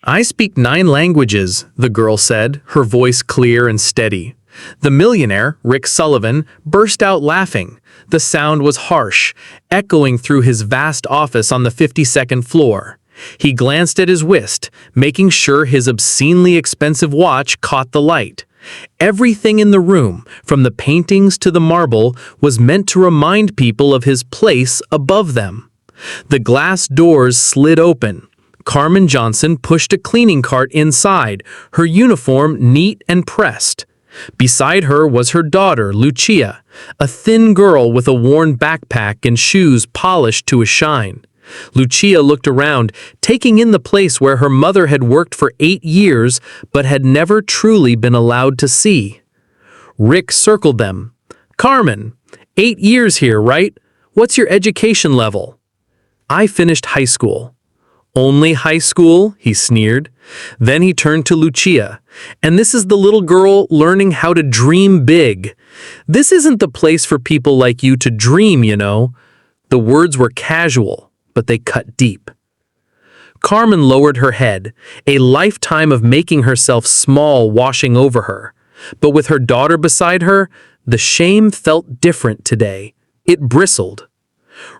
I speak 9 languages, the girl said, her voice clear and steady. The millionaire, Rick Sullivan, burst out laughing. The sound was harsh, echoing through his vast office on the 52nd floor. He glanced at his wrist, making sure his obscenely expensive watch caught the light. Everything in the room, from the paintings to the marble, was meant to remind people of his place above them. The glass doors slid open. Carmen Johnson pushed a cleaning cart inside, her uniform neat and pressed. Beside her was her daughter, Lucia, a thin girl with a worn backpack and shoes polished to a shine. Lucia looked around, taking in the place where her mother had worked for 8 years but had never truly been allowed to see. Rick circled them. "Carmen, 8 years here, right? What's your education level?" "I finished high school." "Only high school?" he sneered. Then he turned to Lucia. "And this is the little girl learning how to dream big. This isn't the place for people like you to dream, you know." The words were casual, but they cut deep. Carmen lowered her head, a lifetime of making herself small washing over her. But with her daughter beside her, the shame felt different today. It bristled.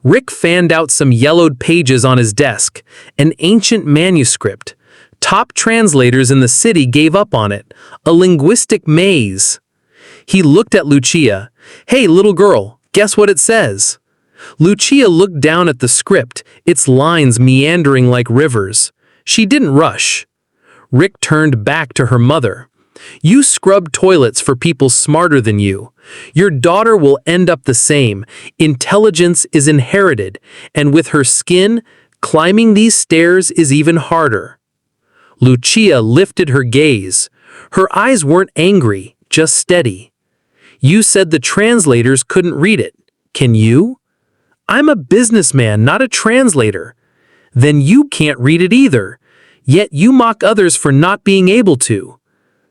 Rick fanned out some yellowed pages on his desk, an ancient manuscript. Top translators in the city gave up on it, a linguistic maze. He looked at Lucia. "Hey, little girl, guess what it says?" Lucia looked down at the script, its lines meandering like rivers. She didn't rush. Rick turned back to her mother. "You scrub toilets for people smarter than you. Your daughter will end up the same. Intelligence is inherited, and with her skin, climbing these stairs is even harder." Lucia lifted her gaze. Her eyes weren't angry, just steady. "You said the translators couldn't read it. Can you?" "I'm a businessman, not a translator." "Then you can't read it either. Yet you mock others for not being able to."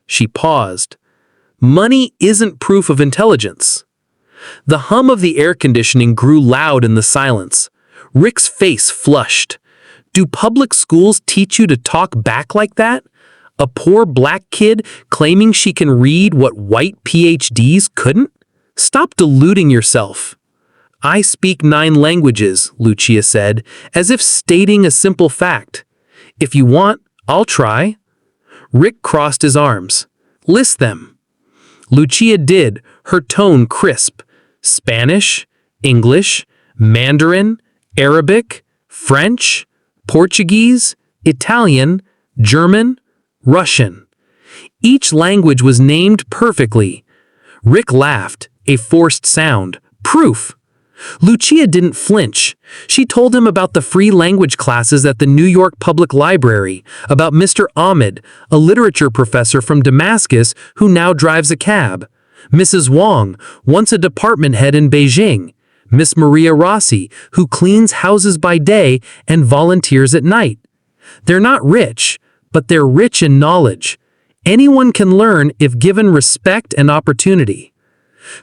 She paused. "Money isn't proof of intelligence." The hum of the air conditioning grew loud in the silence. Rick's face flushed. "Do public schools teach you to talk back like that? A poor black kid claiming she can read what white PhDs couldn't? Stop deluding yourself." "I speak 9 languages, Lucia said, as if stating a simple fact. "If you want, I'll try." Rick crossed his arms. "List them." Lucia did, her tone crisp. Spanish, English, Mandarin, Arabic, French, Portuguese, Italian, German, Russian. Each language was named perfectly. Rick laughed, a forced sound. Proof. Lucia didn't flinch. She told him about the free language classes at the New York Public Library, about Mr. Ahmed, a literature professor from Damascus who now drives a cab, Mrs. Wang, once a department head in Beijing, Miss Maria Rossi, who cleans houses by day and volunteers at night. They're not rich, but they're rich in knowledge. Anyone can learn if given respect and opportunity.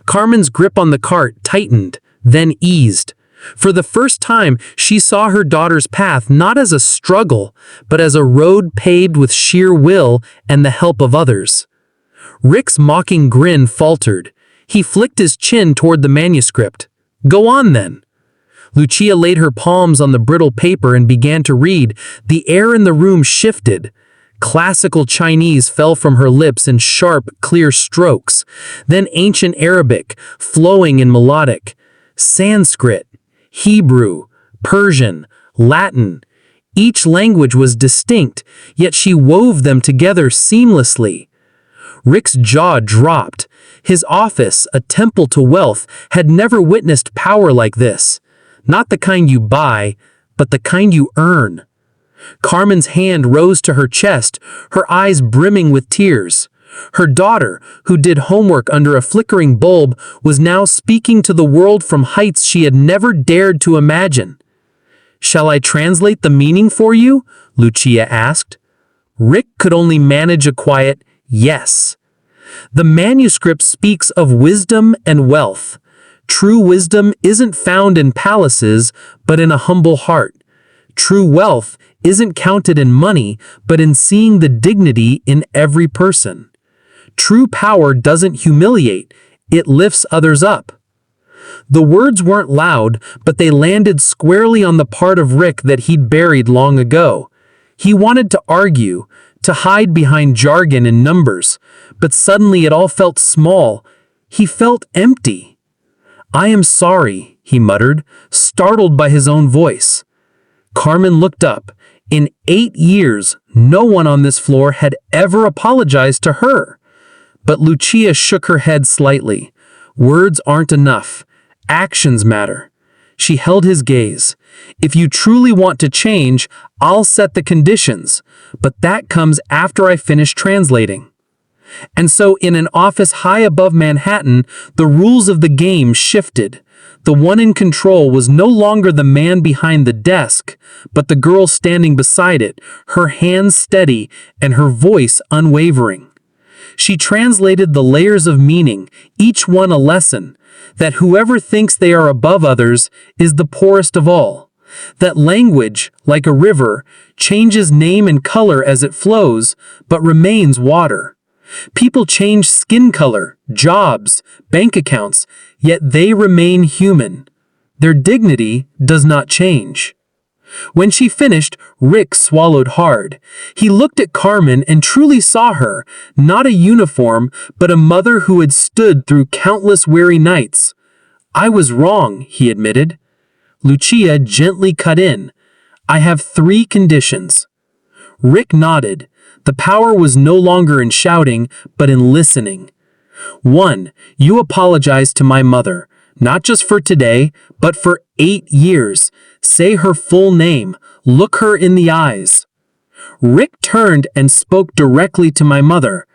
Carmen's grip on the cart tightened, then eased. For the first time, she saw her daughter's path not as a struggle, but as a road paved with sheer will and the help of others. Rick's mocking grin faltered. He flicked his chin toward the manuscript. "Go on, then." Lucia laid her palms on the brittle paper and began to read. The air in the room shifted. Classical Chinese fell from her lips in sharp, clear strokes. Then ancient Arabic, flowing and melodic. Sanskrit, Hebrew, Persian, Latin. Each language was distinct, yet she wove them together seamlessly. Rick's jaw dropped. His office, a temple to wealth, had never witnessed power like this. Not the kind you buy, but the kind you earn. Carmen's hand rose to her chest, her eyes brimming with tears. Her daughter, who did homework under a flickering bulb, was now speaking to the world from heights she had never dared to imagine. "Shall I translate the meaning for you?" Lucia asked. Rick could only manage a quiet yes. "The manuscript speaks of wisdom and wealth. True wisdom isn't found in palaces, but in a humble heart. True wealth isn't counted in money, but in seeing the dignity in every person. True power doesn't humiliate, it lifts others up. The words weren't loud, but they landed squarely on the part of Rick that he'd buried long ago. He wanted to argue, to hide behind jargon and numbers, but suddenly it all felt small. He felt empty. "I am sorry," he muttered, startled by his own voice. Carmen looked up. In 8 years, no one on this floor had ever apologized to her. But Lucia shook her head slightly. Words aren't enough. Actions matter. She held his gaze. "If you truly want to change, I'll set the conditions, but that comes after I finish translating." And so in an office high above Manhattan, the rules of the game shifted. The one in control was no longer the man behind the desk, but the girl standing beside it, her hands steady and her voice unwavering. She translated the layers of meaning, each one a lesson, that whoever thinks they are above others is the poorest of all. That language, like a river, changes name and color as it flows, but remains water. People change skin color, jobs, bank accounts, yet they remain human. Their dignity does not change. When she finished, Rick swallowed hard. He looked at Carmen and truly saw her, not a uniform, but a mother who had stood through countless weary nights. "I was wrong," he admitted. Lucia gently cut in. "I have 3 conditions." Rick nodded. The power was no longer in shouting, but in listening. 1. You apologize to my mother, not just for today, but for 8 years. Say her full name. Look her in the eyes. Rick turned and spoke directly to my mother.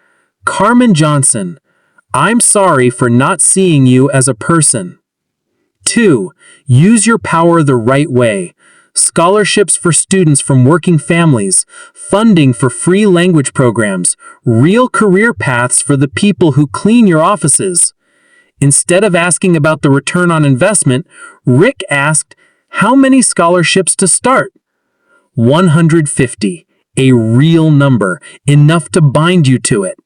"Carmen Johnson, I'm sorry for not seeing you as a person." 2. Use your power the right way. Scholarships for students from working families, funding for free language programs, real career paths for the people who clean your offices. Instead of asking about the return on investment, Rick asked, "How many scholarships to start?" 150, a real number, enough to bind you to it.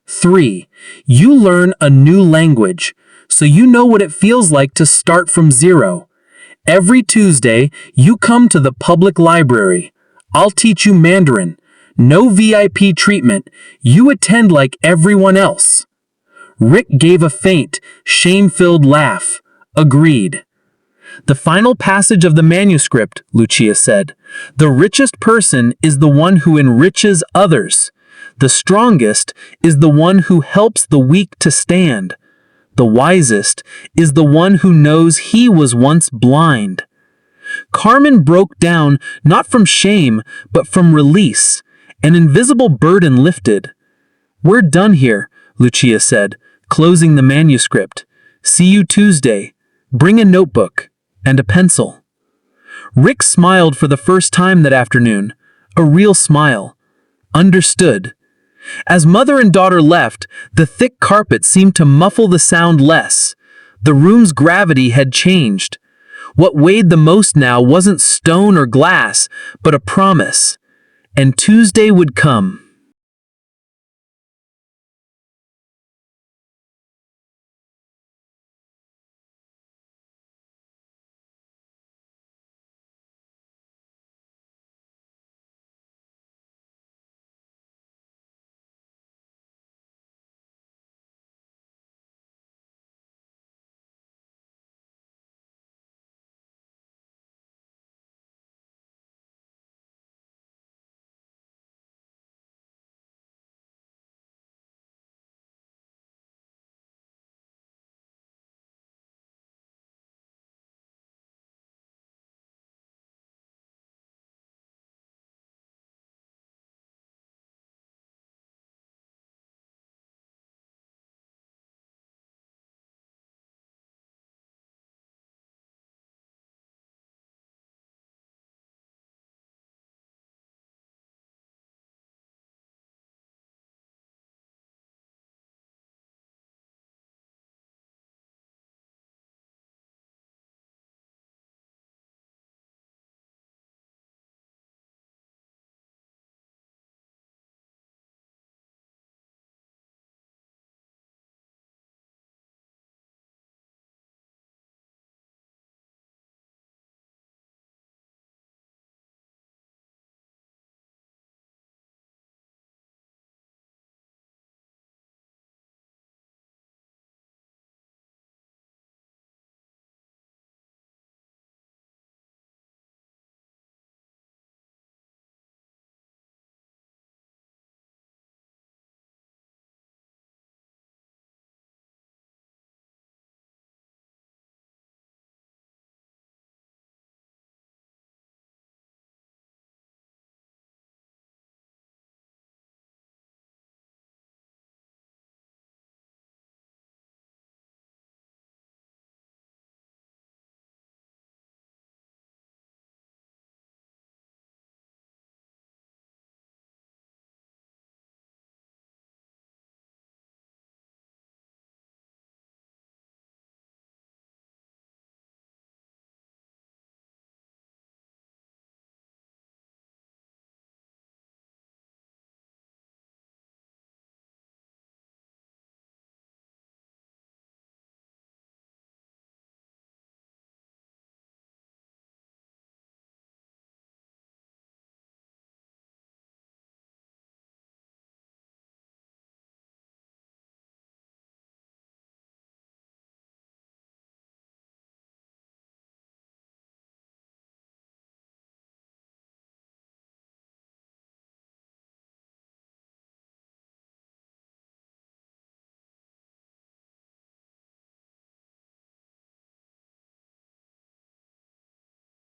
3. You learn a new language, so you know what it feels like to start from zero. Every Tuesday, you come to the public library. I'll teach you Mandarin. No VIP treatment. You attend like everyone else. Rick gave a faint, shame-filled laugh. Agreed. "The final passage of the manuscript," Lucia said. "The richest person is the one who enriches others. The strongest is the one who helps the weak to stand. The wisest is the one who knows he was once blind." Carmen broke down, not from shame, but from release. An invisible burden lifted. "We're done here," Lucia said, closing the manuscript. "See you Tuesday. Bring a notebook and a pencil." Rick smiled for the first time that afternoon. A real smile. Understood. As mother and daughter left, the thick carpet seemed to muffle the sound less. The room's gravity had changed. What weighed the most now wasn't stone or glass, but a promise. And Tuesday would come.